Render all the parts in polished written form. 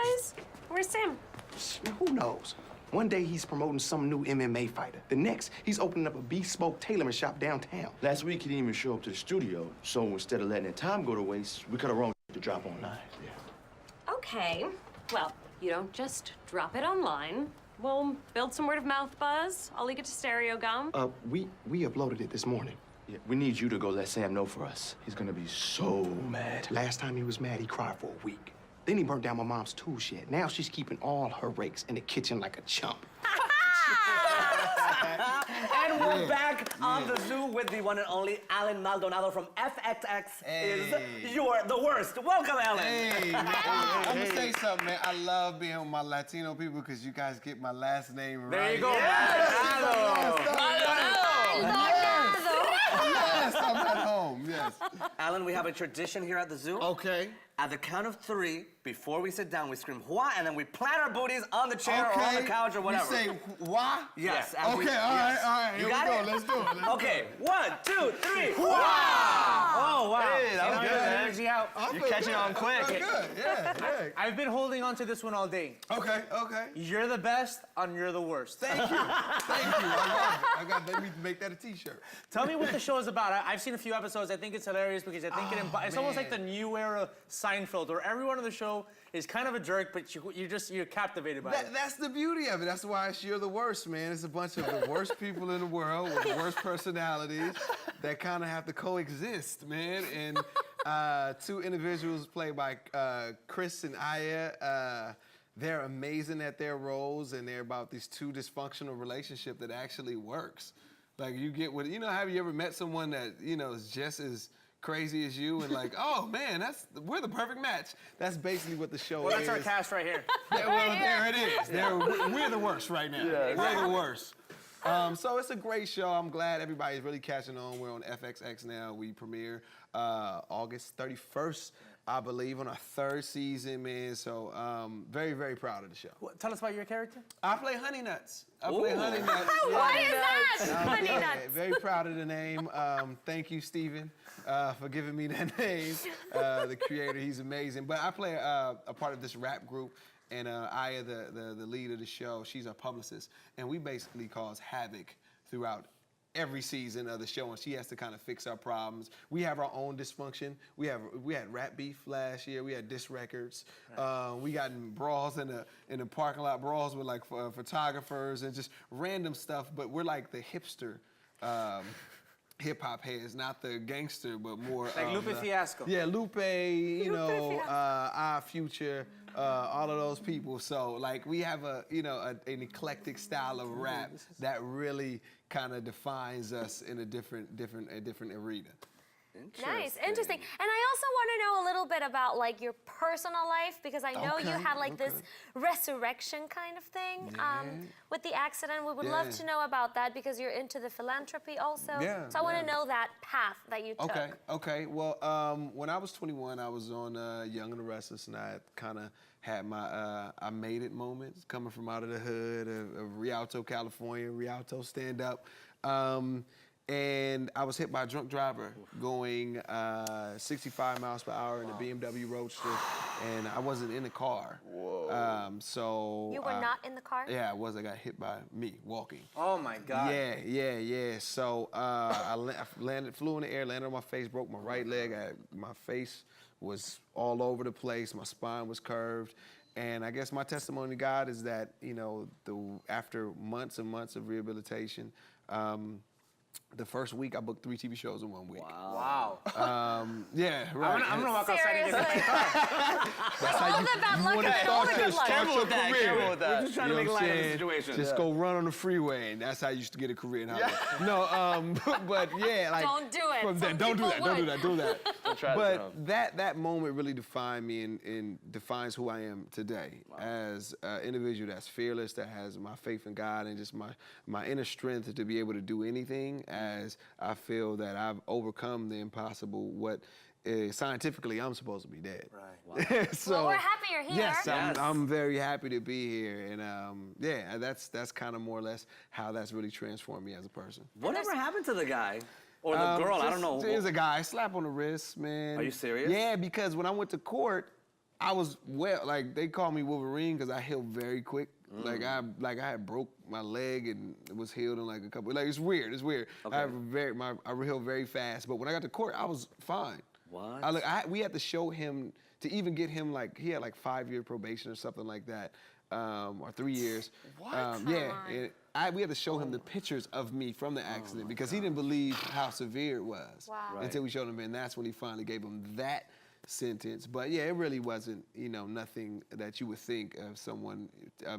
guys? Where's Sam? Who knows? One day he's promoting some new MMA fighter. The next, he's opening up a bespoke tailoring shop downtown. Last week, he didn't even show up to the studio, so instead of letting the time go to waste, we could have wrong to drop online. Yeah. Okay. Well, you don't just drop it online. We'll build some word of mouth buzz. I'll leak it to Stereo Gum. We uploaded it this morning. Yeah, we need you to go let Sam know for us. He's gonna be so mad. Last time he was mad, he cried for a week. Then he burnt down my mom's tool shed. Now she's keeping all her rakes in the kitchen like a chump. And we're back on the Zoo with the one and only Allen Maldonado from FXX is You're the Worst. Welcome, Allen. Hey, man. I'm gonna say something, man. I love being with my Latino people because you guys get my last name right. There you go, Yes, I'm at home, yes. Allen, we have a tradition here at the Zoo. Okay. At the count of 3, before we sit down, we scream "Hua," and then we plant our booties on the chair or on the couch or whatever. You say "Wah"? Yes. Okay, all right. Here we go. Let's do it. Okay, 1, 2, 3. Hua! Oh, wow. Hey, that was good, man. Energy out. You're catching on quick. Good, yeah. I've been holding on to this one all day. Okay. You're the best, and you're the worst. Thank you. I love it. Let me make that a T-shirt. Tell me what the show is about. I've seen a few episodes. I think it's hilarious because I think it's almost like the new era Seinfeld, where everyone on the show is kind of a jerk, but you're captivated by it. That's the beauty of it. That's why it's You're the Worst, man. It's a bunch of the worst people in the world with the worst personalities that kind of have to coexist, man. And 2 individuals played by Chris and Aya. They're amazing at their roles, and they're about these 2 dysfunctional relationship that actually works. Like you get with, have you ever met someone that, is just as crazy as you and like, oh man, we're the perfect match. That's basically what the show is. Well, that's our cast right here. There it is. We're the worst right now. Yeah, we're the worst. So it's a great show. I'm glad everybody's really catching on. We're on FXX now. We premiere August 31st, I believe, on our 3rd season, man. So very, very proud of the show. Tell us about your character. I play Honey Nuts. Why is that? Honey Nuts. Very proud of the name. Thank you, Steven, for giving me that name. The creator, he's amazing. But I play a part of this rap group. And Aya, the lead of the show, she's our publicist. And we basically cause havoc throughout every season of the show, and she has to kind of fix our problems. We have our own dysfunction. We had rap beef last year. We had diss records. We got in brawls in the parking lot, brawls with like photographers and just random stuff. But we're like the hipster hip hop heads, not the gangster, but more like Lupe Fiasco. Yeah, Lupe. Our Future. All of those people. So like we have an eclectic style of rap that really kind of defines us in a different arena. Nice, interesting. And I also want to know a little bit about like your personal life, because I know you had like this resurrection kind of thing with the accident. We would love to know about that because you're into the philanthropy also. So I want to know that path that you took. Okay. Well, when I was 21, I was on Young and the Restless, and I kind of had my I made it moments coming from out of the hood of Rialto, California, Rialto stand-up. And I was hit by a drunk driver going 65 miles per hour in a BMW Roadster, and I wasn't in the car. Whoa. So you were not in the car? Yeah, I was. I got hit by me walking. Oh my God. Yeah. So I flew in the air, landed on my face, broke my right leg. My face was all over the place. My spine was curved. And I guess my testimony to God is that, after months and months of rehabilitation, the first week, I booked 3 TV shows in 1 week. Wow. Yeah, right. I'm gonna walk outside and get That's how you want to start your career. Careful with that. We're just trying to make light of the situation. Just go run on the freeway, and that's how you used to get a career in Hollywood. No, but yeah, like don't do it. Don't do that. But it. that moment really defined me and defines who I am today as an individual that's fearless, that has my faith in God and just my inner strength to be able to do anything. As I feel that I've overcome the impossible, what scientifically I'm supposed to be dead. Right. Wow. So, well, we're happy you're here. Yes, I'm very happy to be here, and that's kind of more or less how that's really transformed me as a person. Whatever happened to the guy? Or the girl, I don't know. There's a guy, slap on the wrist, man. Are you serious? Yeah, because when I went to court, I was like they call me Wolverine because I heal very quick. Like I had broke my leg and it was healed in like a couple. Like it's weird. Okay. I heal very fast. But when I got to court, I was fine. What? We had to show him to even get him like he had like 5-year probation or something like that, or 3 years. What? Yeah. And we had to show him the pictures of me from the accident because he didn't believe how severe it was until we showed him, and that's when he finally gave him that sentence. But yeah, it really wasn't, nothing that you would think of someone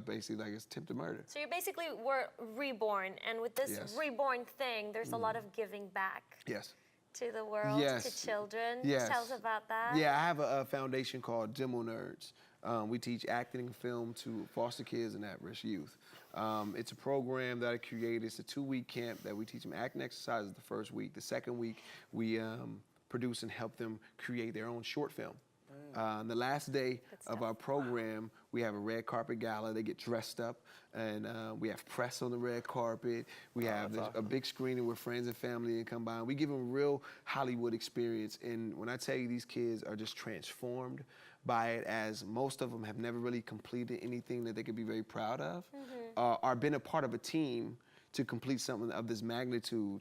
basically like it's attempted murder. So you basically were reborn, and with this reborn thing, there's a lot of giving back. Yes. To the world, to children. Yes. Tell us about that. Yeah, I have a foundation called Demo Nerds. We teach acting and film to foster kids and at-risk youth. It's a program that I created. It's a 2-week camp that we teach them acting exercises the first week. The second week, we produce and help them create their own short film. The last day of our program, we have a red carpet gala. They get dressed up, and we have press on the red carpet. We have a big screening where friends and family come by. And we give them a real Hollywood experience. And when I tell you these kids are just transformed by it, as most of them have never really completed anything that they could be very proud of, or been a part of a team to complete something of this magnitude.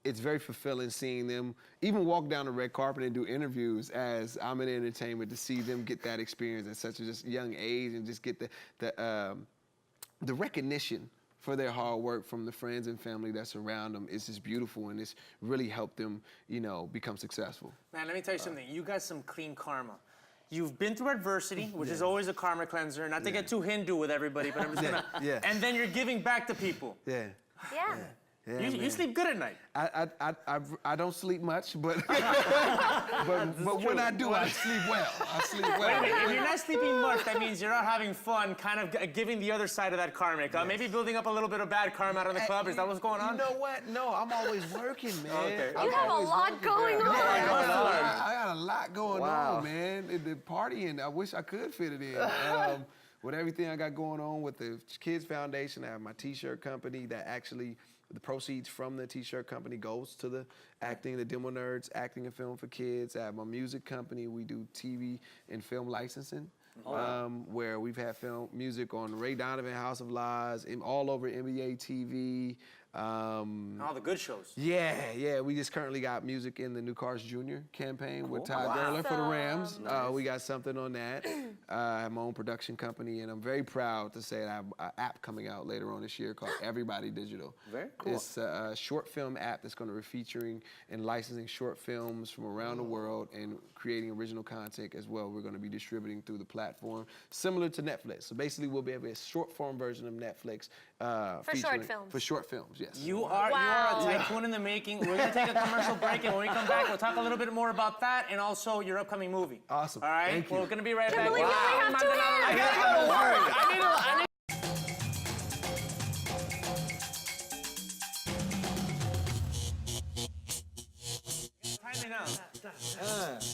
It's very fulfilling seeing them even walk down the red carpet and do interviews as I'm in entertainment, to see them get that experience at such a just young age and just get the recognition for their hard work from the friends and family that surround them. It's just beautiful, and it's really helped them, become successful. Man, let me tell you something. You got some clean karma. You've been through adversity, which is always a karma cleanser. Not to get too Hindu with everybody, but I'm just gonna. And then you're giving back to people. Yeah. Yeah, you sleep good at night. I don't sleep much, but but when I do, I sleep well. Wait a minute, if you're not sleeping much, that means you're not having fun, kind of giving the other side of that karmic. Maybe building up a little bit of bad karma out of the club. Is that what's going on? You know what? No, I'm always working, man. Okay. You have a lot going on. I got a lot going on, man. The partying, I wish I could fit it in. With everything I got going on with the Kids Foundation, I have my T-shirt company that actually, the proceeds from the T-shirt company goes to the acting, the Demo Nerds, acting and film for kids. I have my music company. We do TV and film licensing, where we've had film music on Ray Donovan, House of Lies, all over NBA TV. All the good shows. Yeah. We just currently got music in the New Cars Jr. campaign with Ty Gurley for the Rams. We got something on that. I have my own production company, and I'm very proud to say that I have an app coming out later on this year called Everybody Digital. Very cool. It's a short film app that's going to be featuring and licensing short films from around the world and creating original content as well. We're going to be distributing through the platform, similar to Netflix. So basically, we'll be a short form version of Netflix. For short films. For short films, yes. You are a tycoon in the making. We're gonna take a commercial break, and when we come back, we'll talk a little bit more about that and also your upcoming movie. Awesome. All right. Thank you. We're gonna be right back. Can't believe you only have 2 minutes. I gotta go to work. I need.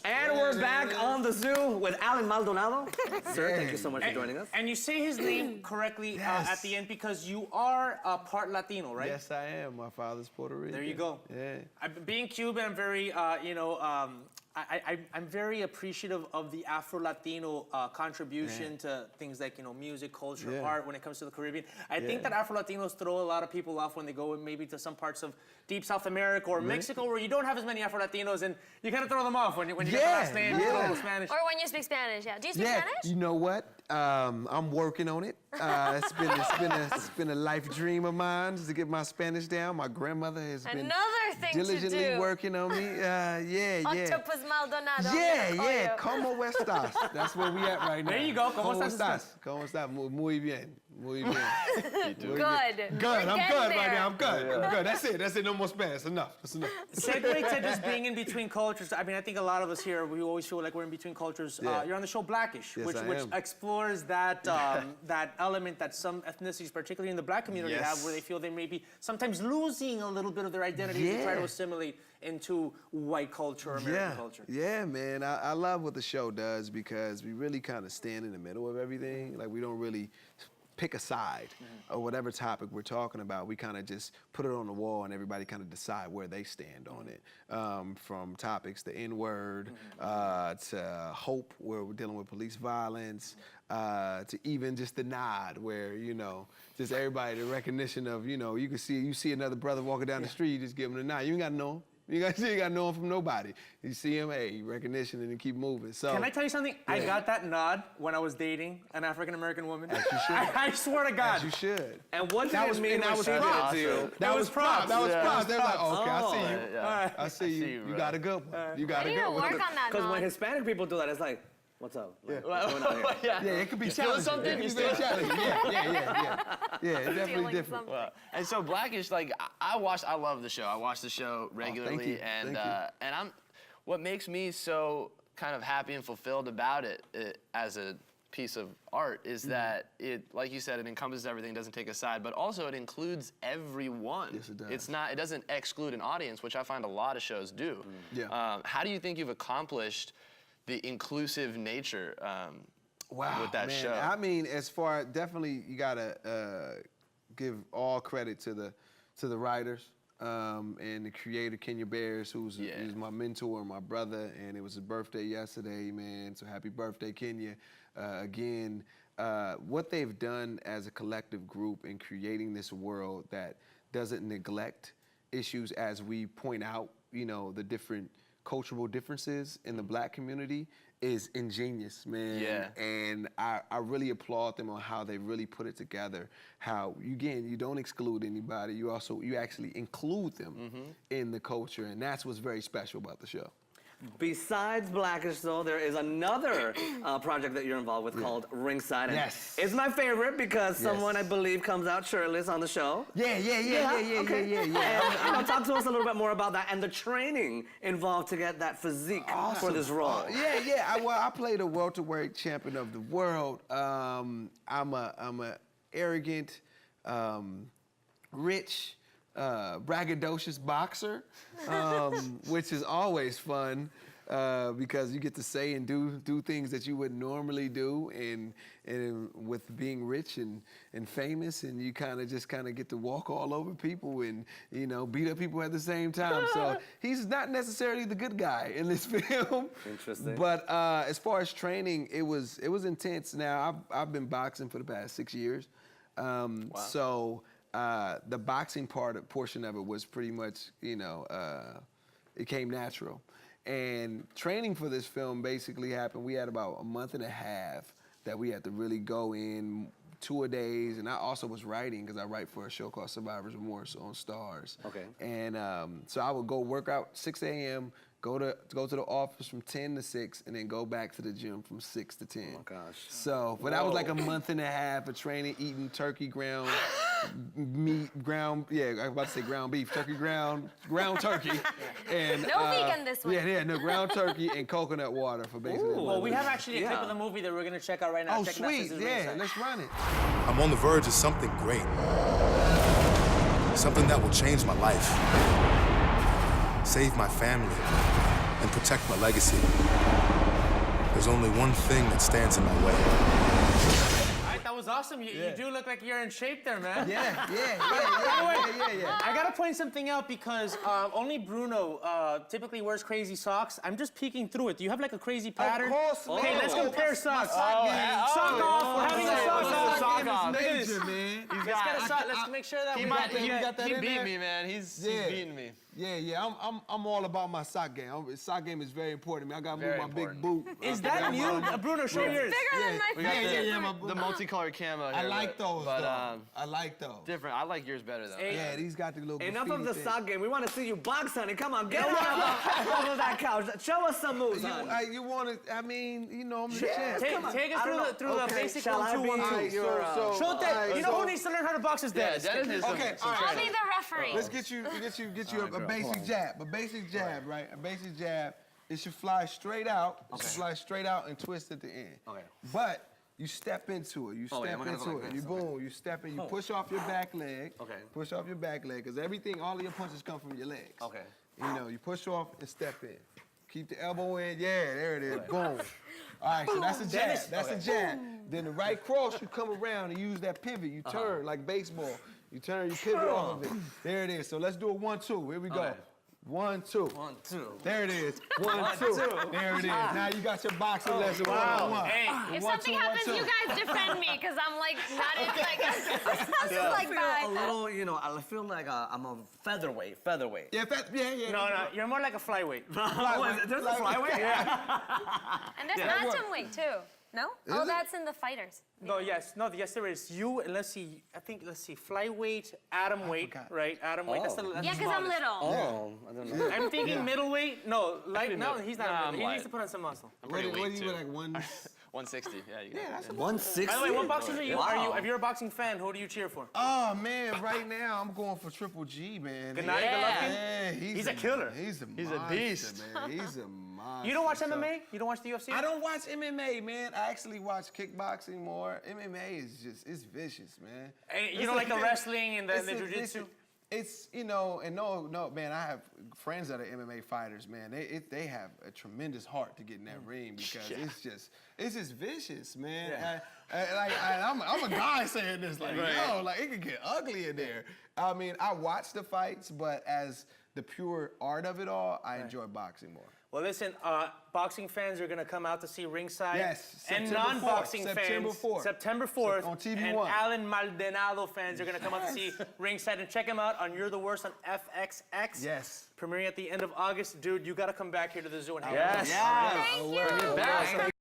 And we're back on the zoo with Allen Maldonado. Sir, thank you so much for joining us. And you say his name correctly at the end because you are part Latino, right? Yes, I am. My father's Puerto Rican. There you go. Yeah. Being Cuban, I'm very, I'm very appreciative of the Afro-Latino contribution to things like, music, culture, art when it comes to the Caribbean. I think that Afro-Latinos throw a lot of people off when they go maybe to some parts of deep South America or Mexico where you don't have as many Afro-Latinos, and you kind of throw them off when you get the last name, you throw them Spanish. Or when you speak Spanish, Do you speak Spanish? You know what? I'm working on it. It's been a life dream of mine to get my Spanish down. My grandmother has been diligently working on me. Octopus Maldonado. Yeah. ¿Cómo estás? That's where we at right now. There you go. ¿Cómo estás? ¿Cómo estás? Muy bien. Muy bien. Good. I'm good right now. I'm good. That's it. No more Spanish. That's enough. Segue to just being in between cultures. I mean, I think a lot of us here, we always feel like we're in between cultures. You're on the show Blackish, which explores that that element that some ethnicities, particularly in the Black community, have, where they feel they may be sometimes losing a little bit of their identity to try to assimilate into white culture or American culture. Yeah, man. I love what the show does because we really kind of stand in the middle of everything. Like, we don't really pick a side or whatever topic we're talking about. We kind of just put it on the wall and everybody kind of decide where they stand on it. From topics, the N-word, to hope, where we're dealing with police violence, to even just the nod, where, you know, just everybody, the recognition of, you know, you see another brother walking down the street, you just give him the nod. You ain't got to know him. You got to know him from nobody. You see him, hey, recognition, and then keep moving. So can I tell you something? Yeah. I got that nod when I was dating an African-American woman. As you should. I swear to God. As you should. And what did it mean when she did it to you? That was props. That was props. They were like, okay, I see you. Yeah. I see you. You got a good one. You got I a need to good one. work on that Because when nod. Hispanic people do that, it's like, what's up? Like, what's going on here? Yeah. Yeah, it could be feel challenging. something? It You could be very feel- challenging. Yeah, it's definitely Feeling different. something. And so Blackish, like I love the show. I watch the show regularly, you. and Thank you. and what makes me so kind of happy and fulfilled about it as a piece of art is that it, like you said, it encompasses everything, doesn't take a side, but also it includes everyone. Yes, it does. It doesn't exclude an audience, which I find a lot of shows do. Yeah. How do you think you've accomplished the inclusive nature Wow, with that man. show? I mean, as far definitely, you gotta give all credit to the writers and the creator Kenya Bears, who's my mentor and my brother, and it was his birthday yesterday, man. So happy birthday, Kenya! Again, what they've done as a collective group in creating this world that doesn't neglect issues as we point out, you know, the different cultural differences in the Black community is ingenious, man. Yeah. And I really applaud them on how they really put it together. How, again, you don't exclude anybody. You actually include them in the culture, and that's what's very special about the show. Besides Blackish, though, there is another project that you're involved with called Ringside. And Yes. it's my favorite because someone, I believe, comes out shirtless on the show. Yeah. And, talk to us a little bit more about that and the training involved to get that physique for this role. I played a welterweight champion of the world. I'm a arrogant, rich, braggadocious boxer, which is always fun because you get to say and do things that you wouldn't normally do, and with being rich and famous, and you kind of get to walk all over people and, you know, beat up people at the same time. So he's not necessarily the good guy in this film. Interesting. But as far as training, it was intense. Now I've been boxing for the past 6 years, so. The boxing portion of it was pretty much, you know, it came natural. And training for this film basically happened. We had about a month and a half that we had to really go in, tour-a-days, and I also was writing because I write for a show called Survivor's Remorse on Stars. Okay. And so I would go work out 6 a.m., go to the office from 10 to 6, and then go back to the gym from 6 to 10. Oh, my gosh. So, but that was like a month and a half of training, eating turkey ground meat, ground beef, ground turkey. And, No vegan this week. No ground turkey and coconut water for basically. Well, we have actually a clip of the movie that we're going to check out right now. Oh, Check it out, sweet, this is yeah, Ringside. let's run it. I'm on the verge of something great. Something that will change my life, save my family, and protect my legacy. There's only one thing that stands in my way. All right, that was awesome. You do look like you're in shape there, man. Yeah. I gotta point something out because only Bruno typically wears crazy socks. I'm just peeking through it. Do you have like a crazy pattern? course, Okay, man. let's compare socks. sock game. Sock off. We're having a sock off. Sock off. Look at this. Major, man. Let's get a sock. Let's make sure that we got that He in beat there? me, man. He's beating me. Yeah. I'm all about my sock game. Sock game is very important. I gotta move Very my big important. boot. Is that new? Bruno, show yours. Bigger than my We got face. the multicolored camo here. I like those, but, though. I like those. different. I like yours better, though. Yeah, these got the little Enough of graffiti the thing. sock game. We want to see you box, honey. Come on, get off of that couch. Show us some moves, honey. You want to, I mean, you know, I'm the champ. Take us through the basic Shall I 1, 2, be 1, 2. your, Show that. You know who needs to learn how to box is Yeah, Dennis. Dennis is Okay, all right. I'll be the referee. Let's get you a basic jab. A basic jab, right? A basic jab. It should fly straight out. It should fly straight out and twist at the end. Okay. But you step into it. You Oh, yeah, step I'm gonna go into like it. this. You boom. You step in. You push off your back leg. Okay. Push off your back leg, because everything, all of your punches come from your legs. Okay. You know, you push off and step in. Keep the elbow in. Yeah, there it is. Boom. All right, so that's a jab. That's a jab. Then the right cross, you come around and use that pivot. You turn like baseball. You turn, you pivot off of it. There it is. So let's do a 1-2. Here we go. 1-2. 1-2. There it is. 1-2. There it is. Now you got your boxing lesson. wow. 1-on-1. If 1-2, something happens, 1-2. you guys defend me because I'm like not in like I like feel that. a little, you know, I feel like I'm a featherweight. Yeah, yeah. No, you're more like a flyweight. There's a flyweight? And there's Yeah. atomweight too. No? Oh, it? that's in the fighters. No, yes, there is. You and let's see, flyweight, atomweight, right? Atomweight. That's the Yeah, because I'm smallest. little. Oh, I don't know. I'm thinking middleweight. No, light. No, he's not. I'm He light. needs to put on some muscle. What are weight, you too. like 1? 160. Yeah, you got it. that's 160? By the way, what boxers are you? Wow. If you're a boxing fan, who do you cheer for? Oh man, right now I'm going for Triple G, man. Gennady Yeah, Golovkin? He's a killer. He's a He's a monster, beast. man. He's a monster. You don't watch So- MMA? You don't watch the UFC? I don't watch MMA, man. I actually watch kickboxing more. MMA is just, it's vicious, man. Hey, you It's don't like the a- wrestling and the it's a- jiu-jitsu? It's, you know, and no, man, I have friends that are MMA fighters, man. They have a tremendous heart to get in that ring because it's just vicious, man. Yeah. I'm a guy saying this, like, yo, like, it could get ugly in there. I mean, I watch the fights, but as the pure art of it all, I enjoy boxing more. Well, listen, boxing fans are going to come out to see ringside. Yes, And September 4th, non-boxing fans. September 4th. September 4th. On TV1. And Allen Maldonado fans are going to come out to see ringside and check him out on You're the Worst on FXX. Yes. Premiering at the end of August. Dude, you got to come back here to the zoo and have Yes. Thank you. Back.